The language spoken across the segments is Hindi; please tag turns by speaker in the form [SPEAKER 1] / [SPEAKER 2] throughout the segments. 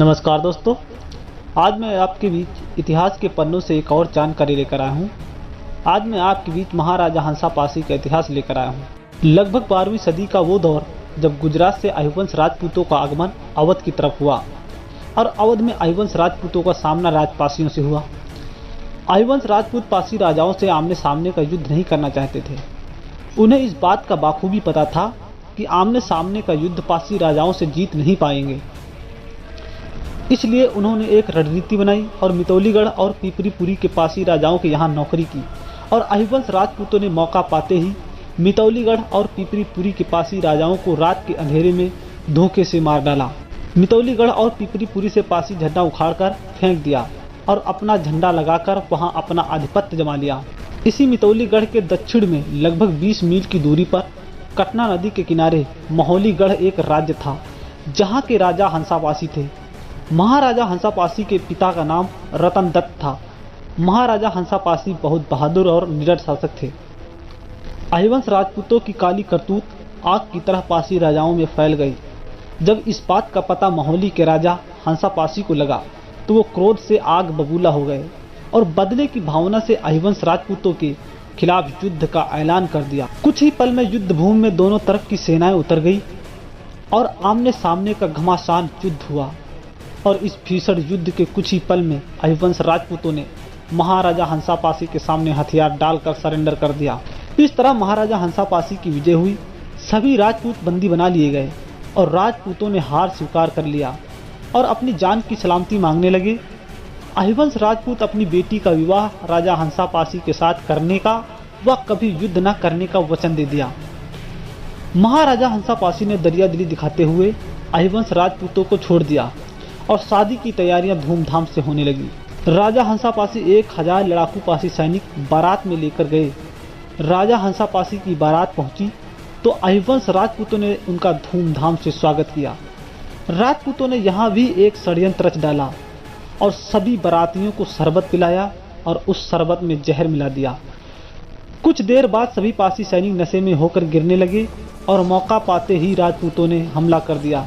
[SPEAKER 1] नमस्कार दोस्तों, आज मैं आपके बीच इतिहास के पन्नों से एक और जानकारी लेकर आया हूँ। आज मैं आपके बीच महाराजा हंसापासी का इतिहास लेकर आया हूँ। लगभग 12वीं सदी का वो दौर जब गुजरात से अहिवंश राजपूतों का आगमन अवध की तरफ हुआ और अवध में अहिवंश राजपूतों का सामना राजपासियों से हुआ। अहिवंश राजपूत पासी राजाओं से आमने सामने का युद्ध नहीं करना चाहते थे। उन्हें इस बात का बाखूबी पता था कि आमने सामने का युद्ध पासी राजाओं से जीत नहीं पाएंगे। इसलिए उन्होंने एक रणनीति बनाई और मितौलीगढ़ और पीपरीपुरी के पासी राजाओं के यहाँ नौकरी की और अहिवंश राजपूतों ने मौका पाते ही मितौलीगढ़ और पीपरीपुरी के पासी राजाओं को रात के अंधेरे में धोखे से मार डाला। मितौलीगढ़ और पीपरीपुरी से पासी झंडा उखाड़कर फेंक दिया और अपना झंडा लगाकर वहां अपना आधिपत्य जमा लिया। इसी मितौलीगढ़ के दक्षिण में लगभग 20 मील की दूरी पर कटना नदी के किनारे महोलीगढ़ एक राज्य था, जहाँ के राजा हंसापासी थे। महाराजा हंसापासी के पिता का नाम रतन दत्त था। महाराजा हंसापासी बहुत बहादुर और निडर शासक थे। अहिवंश राजपूतों की काली करतूत आग की तरह पासी राजाओं में फैल गई। जब इस बात का पता महोली के राजा हंसापासी को लगा तो वो क्रोध से आग बबूला हो गए और बदले की भावना से अहिवंश राजपूतों के खिलाफ युद्ध का ऐलान कर दिया। कुछ ही पल में युद्ध भूमि में दोनों तरफ की सेनाएं उतर गई और आमने सामने का घमासान युद्ध हुआ। और इस भीषण युद्ध के कुछ ही पल में अहिवंश राजपूतों ने महाराजा हंसापासी के सामने हथियार डालकर सरेंडर कर दिया। इस तरह महाराजा हंसापासी की विजय हुई। सभी राजपूत बंदी बना लिए गए और राजपूतों ने हार स्वीकार कर लिया और अपनी जान की सलामती मांगने लगे। अहिवंश राजपूत अपनी बेटी का विवाह राजा हंसापासी के साथ करने का व कभी युद्ध न करने का वचन दे दिया। महाराजा हंसापासी ने दरियादिली दिखाते हुए अहिवंश राजपूतों को छोड़ दिया और शादी की तैयारियां धूमधाम से होने लगी। राजा हंसापासी 1000 लड़ाकू पासी सैनिक बारात में लेकर गए। राजा हंसापासी की बारात पहुंची तो अहिवंश राजपूतों ने उनका धूमधाम से स्वागत किया। राजपूतों ने यहाँ भी एक षड्यंत्र रच डाला और सभी बारातियों को शरबत पिलाया और उस शरबत में जहर मिला दिया। कुछ देर बाद सभी पासी सैनिक नशे में होकर गिरने लगे और मौका पाते ही राजपूतों ने हमला कर दिया।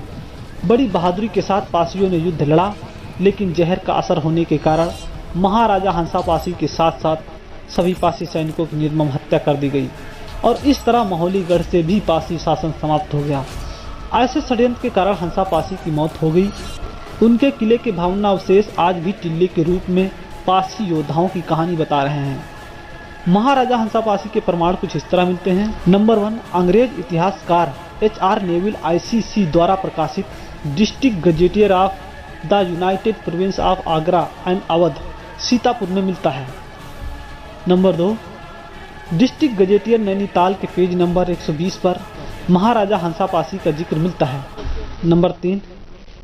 [SPEAKER 1] बड़ी बहादुरी के साथ पासियों ने युद्ध लड़ा, लेकिन जहर का असर होने के कारण महाराजा हंसापासी के साथ साथ सभी पासी सैनिकों की निर्मम हत्या कर दी गई और इस तरह महोलीगढ़ से भी पासी शासन समाप्त हो गया। ऐसे षड्यंत्र के कारण हंसापासी की मौत हो गई। उनके किले के भावना अवशेष आज भी टिल्ले के रूप में पासी योद्धाओं की कहानी बता रहे हैं। महाराजा हंसापासी के प्रमाण कुछ इस तरह मिलते हैं। नंबर 1, अंग्रेज इतिहासकार HR नेविल ICC द्वारा प्रकाशित district gazetteer of the United province of Agra and Awadh Sitapur में मिलता है। नंबर 2, डिस्ट्रिक्ट गजेटियर नैनीताल के पेज नंबर 120 पर महाराजा हंसापासी का जिक्र मिलता है। नंबर 3,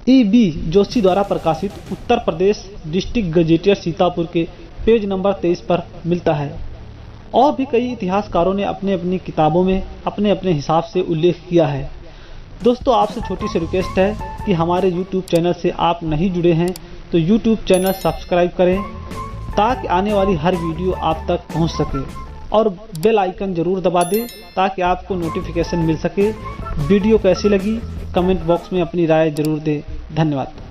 [SPEAKER 1] EB जोशी द्वारा प्रकाशित उत्तर प्रदेश डिस्ट्रिक्ट गजेटियर सीतापुर के पेज नंबर 23 पर मिलता है। और भी कई इतिहासकारों ने अपने अपनी किताबों में अपने अपने हिसाब से उल्लेख किया है। दोस्तों, आपसे छोटी सी रिक्वेस्ट है कि हमारे YouTube चैनल से आप नहीं जुड़े हैं तो YouTube चैनल सब्सक्राइब करें ताकि आने वाली हर वीडियो आप तक पहुंच सके और बेल आइकन जरूर दबा दें ताकि आपको नोटिफिकेशन मिल सके। वीडियो कैसी लगी कमेंट बॉक्स में अपनी राय जरूर दें। धन्यवाद।